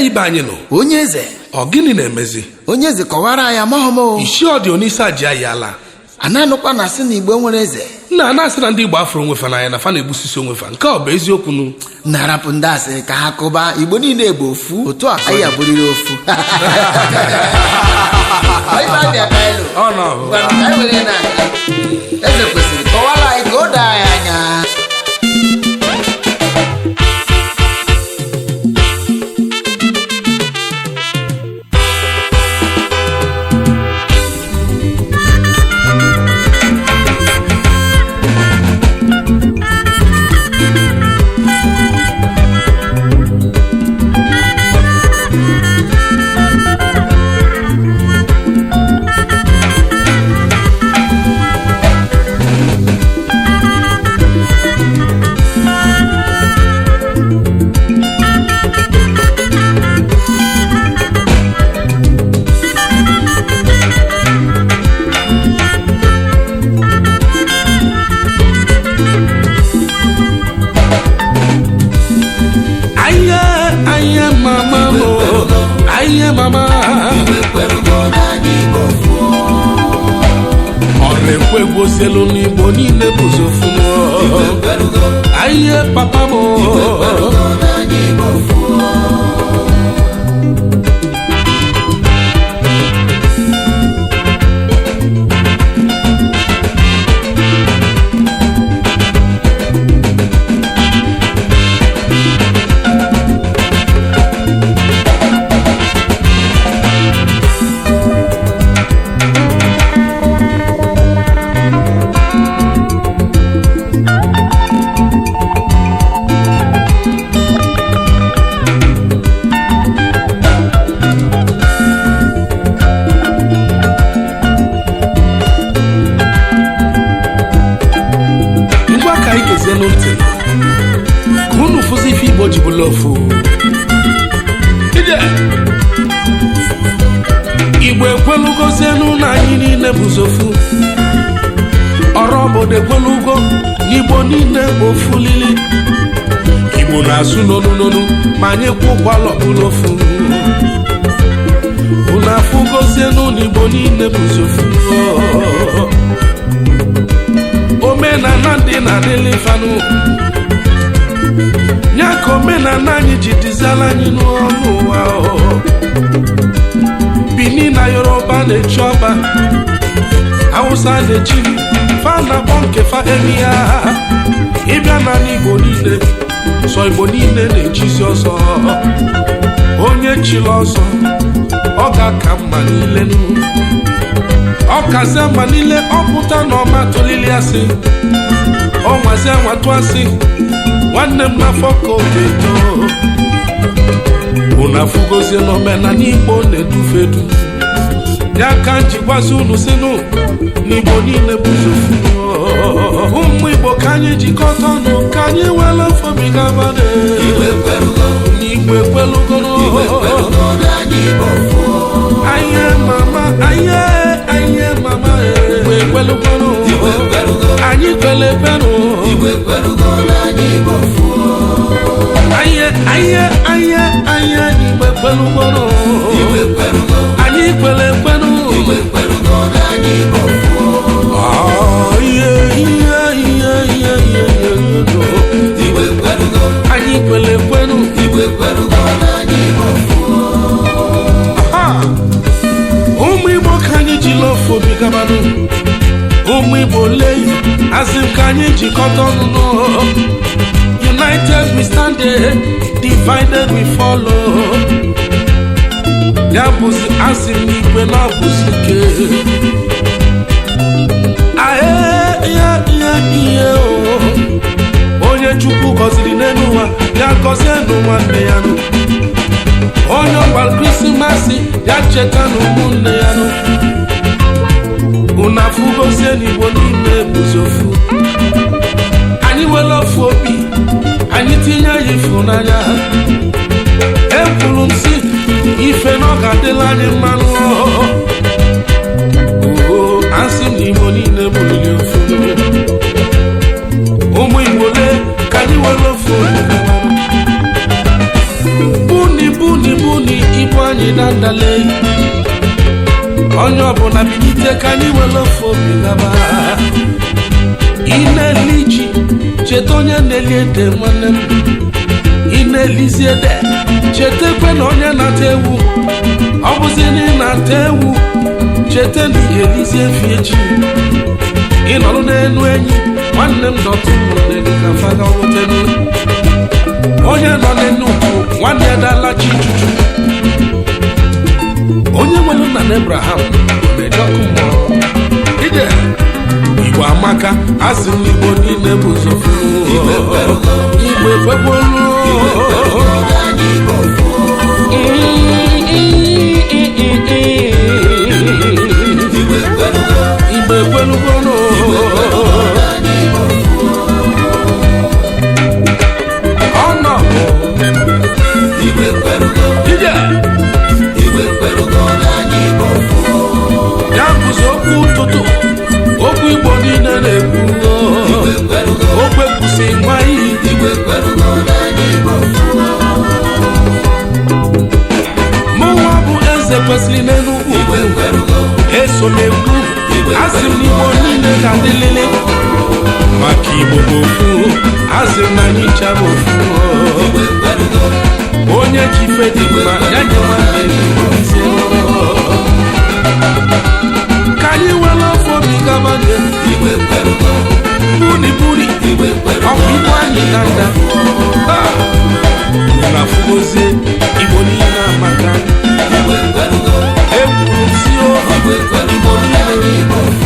ibe anyị nọ onye eze ọ gịnị na-emezi onye eze kọwara ya mahọm isi ọ dị onyeisi aji anyị ala ananụkwa na asị na Igbo nwere eze nna a na-asị na ndị Igbo afụrụ onwefa n'anya na fa na-egbusisi onwefa nke ọ bụ eziokwu nụ na-arapụ ndị asịrị ka ha kụba Igbo niile bụ ofu otu a anyị abụrịrị ofu eze kwesịrị kọwara anyị ka o doo anyị anya ọrụ egwosielu n'Igbo niile bụzi ofu ahịa papa m ntị ka unu fụzi ife Igbo ji bụla ofu Igbo ekwelugozienu na anyị niile bụzi ofu ọrụ obodo ekwelugo n'Igbo niile bụ ofu lili Igbo na-asụ n'onu ma anyị kwụkwala ọbụla ofu unu afụgozienu na Igbo niile bụzi ofu omenala ndị na-adịlị fanụ nya ka omenala anyị ji dịziala anyị n'ọnụ ụwa Bini na Yoruba na-echi ọba Hausa na-echi fa na-akpọ nke fa emi ya ịbịa na n'Igbo niile sọ Igbo niile na-echizi ọzọ onye chiri ọzọ ọ ga-aka mma niile ọ kazi mma niile ọ pụta na ọma tolili asị ọ nwazi anwatụ asị nwanne m n'afọ ka oge too unu afụgozie n'omenala Igbo na-edufe edu ya ka njikwazi unu sinụ n'Igbo niile bụzi ofu ụmụ Igbo ka anyị jikọta ọnụ ka anyị were fomigabade n'Igbo ekwelugono aye mama aye mama Igbo ekwelugono anyị kwelebenu aye Igbo ekwelugono anyị kwelebenu anyị kwelekwenu ụmụ Igbo ka anyị ji lọfụ obi gabanụ ụmụ Igbo lee asị ka anyị jikọta ọnụ united we stand, divided we follow ya bụzi asị n'igwe na ọbụzi ike ihe onye Chukwu gọziri n'elu ụwa ya gọzie n'ụmụnne ya nụ onye ọgbara Krismasị ya cheta n'ụmụnne ya nụ unu afụgozie n'Igbo niile bụzi ofu anyị nwere ofu obi anyị tinye ya ịfụnanya ekwuru m si ife na ọ ga-adịla anyị mmanụ asị m n'Igbo niile bụrụli ofu ụmụ Igbo lee ka anyị nwere ofu buni anyị dandale onye ọbụla bilite ka anyị were ofe obi gaba ị na-eli ji cheta onye na-eli ede nwanne m ị na-elizi ede cheta ekwe na onye na-ata ewu ọ bụzi na ị na-ata ewu cheta na ị ga-elizi efi echi ị nọrọ n'elu enyi nwanne m dọtụ ụmụnne gị ka faga rutenu onye nọ n'enu nwanne ya dala chi chuchu onye nwere nna na Abraham na-eje ọkụ mmụọ ije Igbo amaka asị m Igbo niile bụ zofu Igbo ekwekwolu Igbo ekwelugono ọnọ ije ya bụzi okwu ụtụtụ okwu Igbo niile na-ekwu okwu ekwusi nwa iyi mụnwa bụ eze kwesịrị n'Enugwu eso na-ekwu asị m Igbo niile ka dị lele maka Igbo bụ ofu asị m na anyị chaba ofu onye ji ife dị mma ya nye nwanne ise ka anyị were ofe obi gaba buri ọkụ Igbo anyị na nda na fugozie Igbo niile amaka ekwuru si Igbo niile